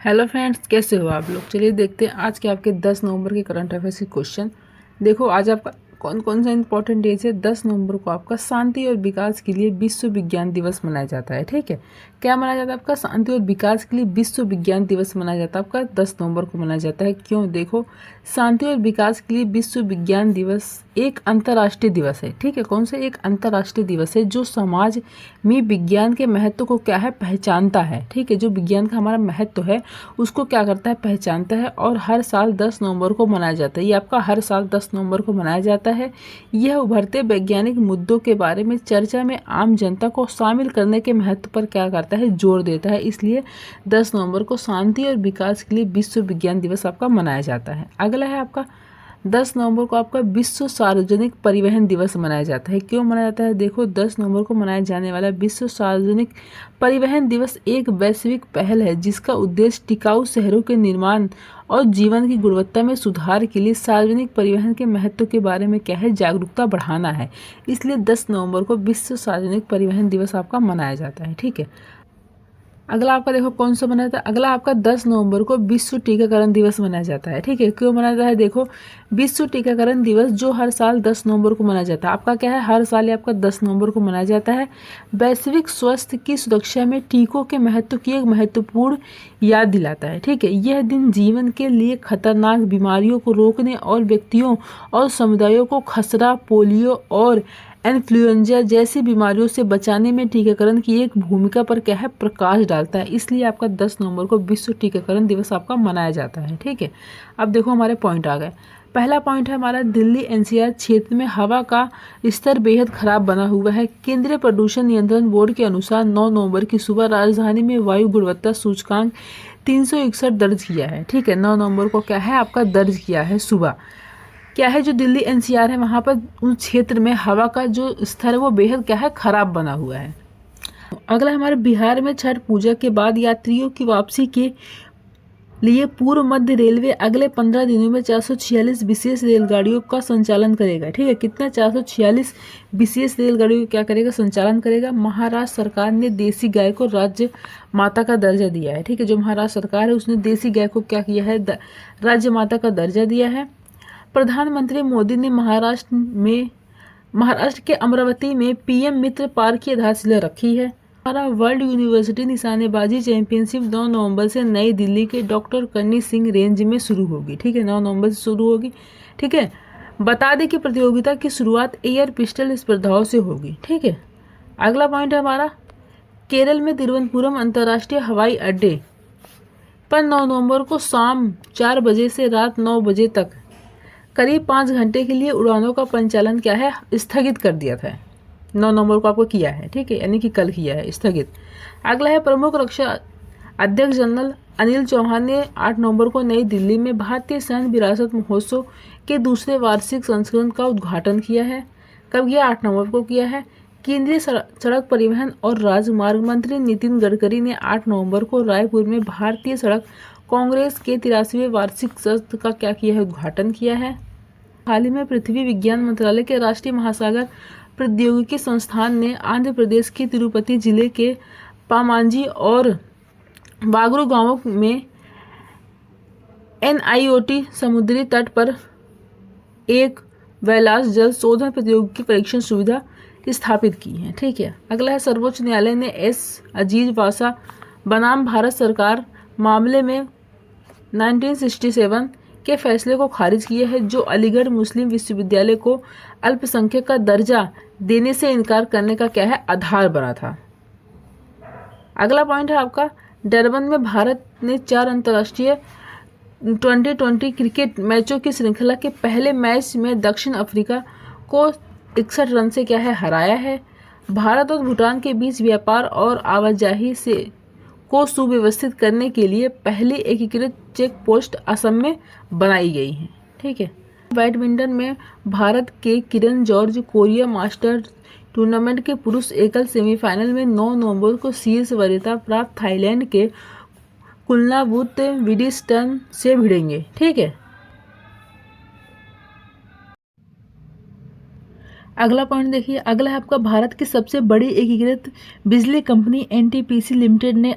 Hello friends, कैसे हो आप लोग। चलिए देखते हैं आज के आपके 10 नवंबर के करंट अफेयर्स के क्वेश्चन। देखो आज आपका कौन कौन सा इंपॉर्टेंट डेज है। 10 नवंबर को आपका शांति और विकास के लिए विश्व विज्ञान दिवस मनाया जाता है। ठीक है, क्या मनाया जाता है आपका शांति और विकास के लिए विश्व विज्ञान दिवस मनाया जाता है आपका 10 नवंबर को मनाया जाता है। क्यों, देखो शांति और विकास के लिए विश्व विज्ञान दिवस एक अंतर्राष्ट्रीय दिवस है। ठीक है, कौन सा एक अंतर्राष्ट्रीय दिवस है जो समाज में विज्ञान के महत्व को क्या है पहचानता है। ठीक है, जो विज्ञान का हमारा महत्व है उसको क्या करता है पहचानता है और हर साल 10 नवंबर को मनाया जाता है। ये आपका हर साल 10 नवंबर को मनाया जाता है। यह उभरते वैज्ञानिक मुद्दों के बारे में चर्चा में आम जनता को शामिल करने के महत्व पर क्या करता है जोर देता है। इसलिए 10 नवंबर को शांति और विकास के लिए विश्व विज्ञान दिवस आपका मनाया जाता है। अगला है आपका 10 नवंबर को आपका विश्व सार्वजनिक परिवहन दिवस मनाया जाता है। क्यों मनाया जाता है, देखो 10 नवंबर को मनाया जाने वाला विश्व सार्वजनिक परिवहन दिवस एक वैश्विक पहल है जिसका उद्देश्य टिकाऊ शहरों के निर्माण और जीवन की गुणवत्ता में सुधार के लिए सार्वजनिक परिवहन के महत्व के बारे में क्या है जागरूकता बढ़ाना है। इसलिए 10 नवंबर को विश्व सार्वजनिक परिवहन दिवस आपका मनाया जाता है। ठीक है, अगला आपका देखो कौन सा मनाया जाता है। अगला आपका 10 नवंबर को विश्व टीकाकरण दिवस मनाया जाता है। ठीक है, क्यों मनाया जाता है, देखो विश्व टीकाकरण दिवस जो हर साल 10 नवंबर को मनाया जाता है आपका क्या है हर साल ये आपका 10 नवंबर को मनाया जाता है। वैश्विक स्वास्थ्य की सुरक्षा में टीकों के महत्व की एक महत्वपूर्ण याद दिलाता है। ठीक है, यह दिन जीवन के लिए खतरनाक बीमारियों को रोकने और व्यक्तियों और समुदायों को खसरा, पोलियो और इन्फ्लुएंजा जैसी बीमारियों से बचाने में टीकाकरण की एक भूमिका पर क्या है प्रकाश डालता है। इसलिए आपका 10 नवंबर को विश्व टीकाकरण दिवस आपका मनाया जाता है। ठीक है, अब देखो हमारे पॉइंट आ गए। पहला पॉइंट है हमारा दिल्ली एनसीआर क्षेत्र में हवा का स्तर बेहद खराब बना हुआ है। केंद्रीय प्रदूषण नियंत्रण बोर्ड के अनुसार 9 नवंबर की सुबह राजधानी में वायु गुणवत्ता सूचकांक 361 दर्ज किया है। ठीक है, 9 नवंबर को क्या है आपका दर्ज किया है सुबह। क्या है जो दिल्ली एनसीआर है वहाँ पर उस क्षेत्र में हवा का जो स्तर है वो बेहद क्या है खराब बना हुआ है। अगला हमारे बिहार में छठ पूजा के बाद यात्रियों की वापसी के लिए पूर्व मध्य रेलवे अगले 15 दिनों में 446 विशेष रेलगाड़ियों का संचालन करेगा। ठीक है, कितना 446 विशेष रेलगाड़ियों का क्या करेगा संचालन करेगा। महाराष्ट्र सरकार ने देसी गाय को राज्य माता का दर्जा दिया है। ठीक है, जो महाराष्ट्र सरकार है उसने देसी गाय को क्या किया है राज्य माता का दर्जा दिया है। प्रधानमंत्री मोदी ने महाराष्ट्र के अमरावती में पीएम मित्र पार्क की आधारशिला रखी है। हमारा वर्ल्ड यूनिवर्सिटी निशानेबाजी चैंपियनशिप 9 नवंबर से नई दिल्ली के डॉक्टर करनी सिंह रेंज में शुरू होगी। ठीक है, 9 नवंबर से शुरू होगी। ठीक है, बता दें कि प्रतियोगिता की शुरुआत एयर पिस्टल स्पर्धाओं से होगी। ठीक है, अगला पॉइंट है हमारा केरल में तिरुवनंतपुरम अंतर्राष्ट्रीय हवाई अड्डे पर 9 नवंबर को शाम 4 बजे से रात 9 बजे तक करीब 5 घंटे के लिए उड़ानों का परिचालन क्या है स्थगित कर दिया था। 9 नवंबर को आपको किया है। ठीक है, यानी कि कल किया है स्थगित। अगला है प्रमुख रक्षा अध्यक्ष जनरल अनिल चौहान ने 8 नवंबर को नई दिल्ली में भारतीय सैन्य विरासत महोत्सव के दूसरे वार्षिक संस्करण का उद्घाटन किया है। कब किया, 8 नवंबर को किया है। केंद्रीय सड़क परिवहन और राजमार्ग मंत्री नितिन गडकरी ने 8 नवंबर को रायपुर में भारतीय सड़क कांग्रेस के 83वें वार्षिक सत्र का क्या किया है उद्घाटन किया है। हाल ही में पृथ्वी विज्ञान मंत्रालय के राष्ट्रीय महासागर प्रौद्योगिकी संस्थान ने आंध्र प्रदेश के तिरुपति जिले के पामांजी और बागरू गांवों में NIOT समुद्री तट पर एक वैलास जल शोधन प्रौद्योगिकी परीक्षण सुविधा स्थापित की है। ठीक है, अगला है सर्वोच्च न्यायालय ने अजीज वासा बनाम भारत सरकार मामले में 1967 के फैसले को खारिज किया है जो अलीगढ़ मुस्लिम विश्वविद्यालय को अल्पसंख्यक का दर्जा देने से इनकार करने का क्या है आधार बना था। अगला पॉइंट है आपका डरबन में भारत ने 4 अंतर्राष्ट्रीय 2020 क्रिकेट मैचों की श्रृंखला के पहले मैच में दक्षिण अफ्रीका को 61 रन से क्या है हराया है। भारत और भूटान के बीच व्यापार और आवाजाही से को सुव्यवस्थित करने के लिए पहली एकीकृत चेक पोस्ट असम में बनाई गई है। ठीक है, बैडमिंटन में भारत के किरण जॉर्ज कोरिया मास्टर टूर्नामेंट के पुरुष एकल सेमीफाइनल में 9 नवंबर को शीर्ष वरीयता प्राप्त थाईलैंड के कुलनावुत विडिस्टन से भिड़ेंगे। ठीक है, अगला पॉइंट देखिए। अगला है आपका भारत की सबसे बड़ी एकीकृत बिजली कंपनी NTPC लिमिटेड ने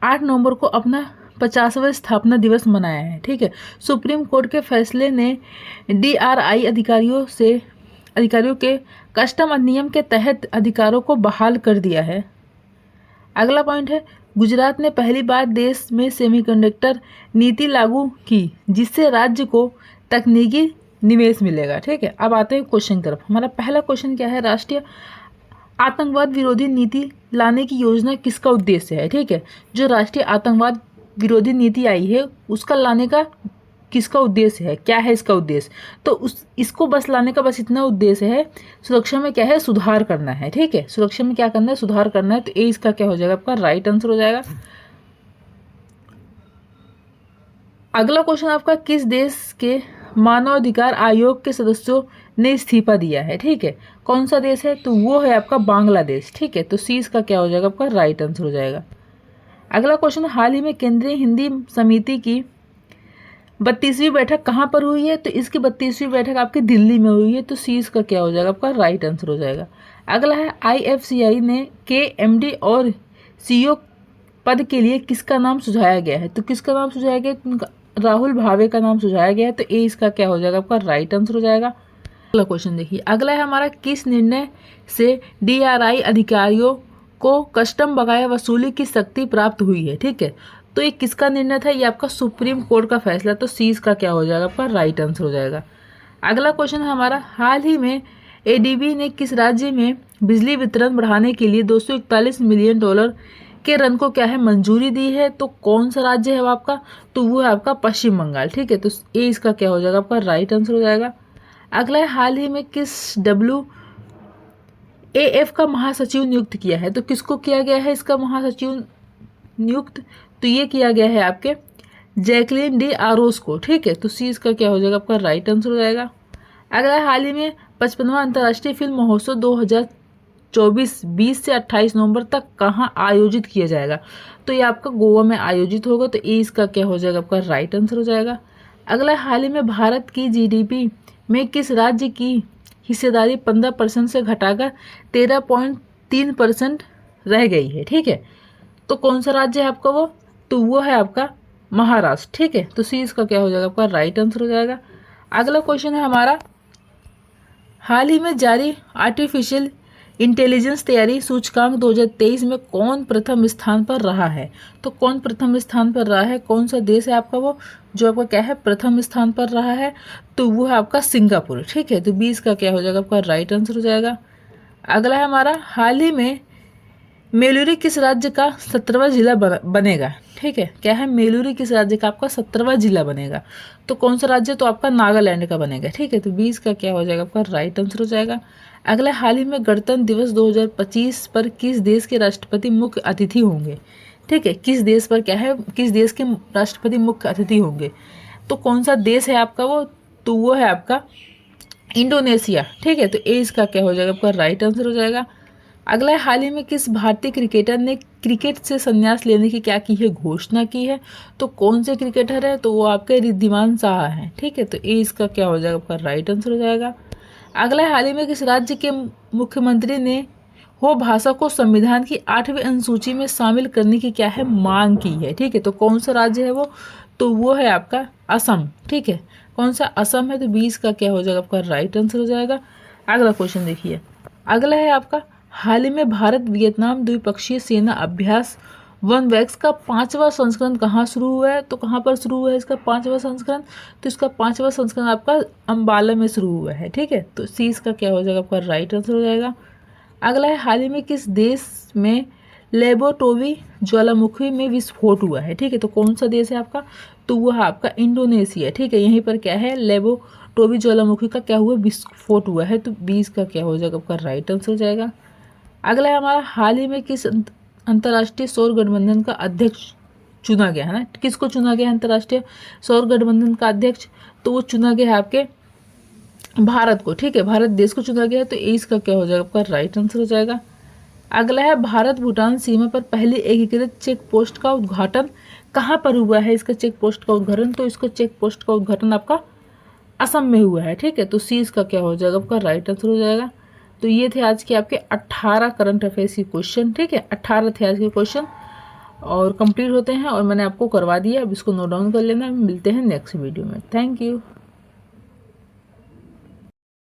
8 नवंबर को अपना 50वां स्थापना दिवस मनाया है। ठीक है, सुप्रीम कोर्ट के फैसले ने DRI अधिकारियों के कस्टम अधिनियम के तहत अधिकारों को बहाल कर दिया है। अगला पॉइंट है, गुजरात ने पहली बार देश में सेमीकंडक्टर नीति लागू की जिससे राज्य को तकनीकी निवेश मिलेगा। ठीक है, अब आते हैं क्वेश्चन की तरफ। हमारा पहला क्वेश्चन क्या है, राष्ट्रीय आतंकवाद विरोधी नीति लाने की योजना किसका उद्देश्य है। ठीक है, जो राष्ट्रीय आतंकवाद विरोधी नीति आई है उसका लाने का किसका उद्देश्य है, क्या है इसका उद्देश्य, तो इसको बस लाने का बस इतना उद्देश्य है, सुरक्षा में क्या है, सुधार करना है। ठीक है, सुरक्षा में क्या करना है, सुधार करना है। तो ए इसका क्या हो जाएगा, आपका राइट आंसर हो जाएगा। अगला क्वेश्चन आपका, किस देश के मानवाधिकार आयोग के सदस्यों ने इस्तीफा दिया है। ठीक है, कौन सा देश है, तो वो है आपका बांग्लादेश। ठीक है, तो सी इसका क्या हो जाएगा, आपका राइट आंसर हो जाएगा। अगला क्वेश्चन, हाल ही में केंद्रीय हिंदी समिति की 32वीं बैठक कहाँ पर हुई है, तो इसकी 32वीं बैठक आपकी दिल्ली में हुई है। तो सी इसका क्या हो जाएगा, आपका राइट आंसर हो जाएगा। अगला है, IFCI ने KMD और CEO पद के लिए किसका नाम सुझाया गया है, तो किसका नाम सुझाया गया, राहुल भावे का नाम सुझाया गया है। तो ए इसका क्या हो जाएगा, आपका राइट आंसर हो जाएगा। अगला क्वेश्चन देखिए, अगला है हमारा, किस निर्णय से DRI अधिकारियों को कस्टम बकाया वसूली की शक्ति प्राप्त हुई है। ठीक है, तो ये किसका निर्णय था, ये आपका सुप्रीम कोर्ट का फैसला। तो सी इसका क्या हो जाएगा, आपका राइट आंसर हो जाएगा। अगला क्वेश्चन है हमारा, हाल ही में ADB ने किस राज्य में बिजली वितरण बढ़ाने के लिए $241 मिलियन के ऋण को क्या है, मंजूरी दी है। तो कौन सा राज्य है वो आपका, तो वो है आपका पश्चिम बंगाल। ठीक है, तो ए इसका क्या हो जाएगा, आपका राइट आंसर हो जाएगा। अगला है, हाल ही में किस WAF का महासचिव नियुक्त किया है, तो किसको किया गया है इसका महासचिव नियुक्त, तो ये किया गया है आपके जैकलिन डी आरोस को। ठीक है, तो सी इसका क्या हो जाएगा, आपका राइट आंसर हो जाएगा। अगला, हाल ही में 55वां अंतर्राष्ट्रीय फिल्म महोत्सव 2024 20 से 28 नवंबर तक कहाँ आयोजित किया जाएगा, तो ये आपका गोवा में आयोजित होगा। तो ए इसका क्या हो जाएगा, आपका राइट आंसर हो जाएगा। अगला, हाल ही में भारत की GDP में किस राज्य की हिस्सेदारी 15% से घटाकर 13.3% रह गई है। ठीक है, तो कौन सा राज्य है आपका वो, तो वो है आपका महाराष्ट्र। ठीक है, तो सी इसका क्या हो जाएगा, आपका राइट आंसर हो जाएगा। अगला क्वेश्चन है हमारा, हाल ही में जारी आर्टिफिशियल इंटेलिजेंस तैयारी सूचकांक 2023 में कौन प्रथम स्थान पर रहा है, तो कौन प्रथम स्थान पर रहा है, कौन सा देश है आपका वो जो आपका क्या है प्रथम स्थान पर रहा है, तो वो है आपका सिंगापुर। ठीक है, तो 20 का क्या हो जाएगा, आपका राइट आंसर हो जाएगा। अगला है हमारा, हाल ही में मेलुरी किस राज्य का 17वां जिला बनेगा। ठीक है, क्या है, मेलुरी किस राज्य का आपका 17वां जिला बनेगा, तो कौन सा राज्य, तो आपका नागालैंड का बनेगा। ठीक है, तो 20 का क्या हो जाएगा, आपका राइट आंसर हो जाएगा। अगला, हाल ही में गणतंत्र दिवस 2025 पर किस देश के राष्ट्रपति मुख्य अतिथि होंगे। ठीक है, किस देश पर क्या है, किस देश के राष्ट्रपति मुख्य अतिथि होंगे, तो कौन सा देश है आपका वो, तो वो है आपका इंडोनेशिया। ठीक है, तो ए इसका क्या हो जाएगा, आपका राइट आंसर हो जाएगा। अगला, हाल ही में किस भारतीय क्रिकेटर ने क्रिकेट से संन्यास लेने की क्या की है, घोषणा की है, तो कौन से क्रिकेटर है, तो वो आपके रिद्धिमान साहा हैं। ठीक है, तो ए इसका क्या हो जाएगा, आपका राइट आंसर हो जाएगा। अगला, हाल ही में किस राज्य के मुख्यमंत्री ने हो भाषा को संविधान की 8वीं अनुसूची में शामिल करने की क्या है, मांग की है। ठीक है, तो कौन सा राज्य है वो, तो वो है आपका असम। ठीक है, कौन सा, असम है। तो 20 का क्या हो जाएगा, आपका राइट आंसर हो जाएगा। अगला क्वेश्चन देखिए, अगला है आपका, हाल ही में भारत वियतनाम द्विपक्षीय सेना अभ्यास वनवैक्स का 5वां संस्करण कहाँ शुरू हुआ है, तो कहाँ पर शुरू हुआ है इसका 5वां संस्करण, तो इसका 5वां संस्करण आपका अम्बाला में शुरू हुआ है। ठीक है, तो सी इसका क्या हो जाएगा, आपका राइट आंसर हो जाएगा। अगला है, हाल ही में किस देश में लेबोटोवी ज्वालामुखी में विस्फोट हुआ है। ठीक है, तो कौन सा देश है आपका, तो वो है आपका इंडोनेशिया। ठीक है, यहीं पर क्या है, लेबोटोवी ज्वालामुखी का क्या हुआ, विस्फोट हुआ है। तो 20 का क्या हो जाएगा, आपका राइट आंसर हो जाएगा। अगला है हमारा, हाल ही में किस अंतर्राष्ट्रीय सौर गठबंधन का अध्यक्ष चुना गया है ना, किसको चुना गया है अंतर्राष्ट्रीय सौर गठबंधन का अध्यक्ष, तो वो चुना गया है आपके भारत को। ठीक है, भारत देश को चुना गया है। तो इसका क्या हो जाएगा, आपका राइट आंसर हो जाएगा। अगला है, भारत भूटान सीमा पर पहले एकीकृत चेक पोस्ट का उद्घाटन कहाँ पर हुआ है, इसका चेक पोस्ट का उद्घाटन, तो इसका चेक पोस्ट का उद्घाटन आपका असम में हुआ है। ठीक है, तो सी इसका क्या हो जाएगा, आपका राइट आंसर हो जाएगा। तो ये थे आज के आपके 18 करंट अफेयर्स के क्वेश्चन। ठीक है, 18 थे आज के क्वेश्चन। और कंप्लीट होते हैं और मैंने आपको करवा दिया। अब इसको नोट डाउन कर लेना। मिलते हैं नेक्स्ट वीडियो में। Thank you.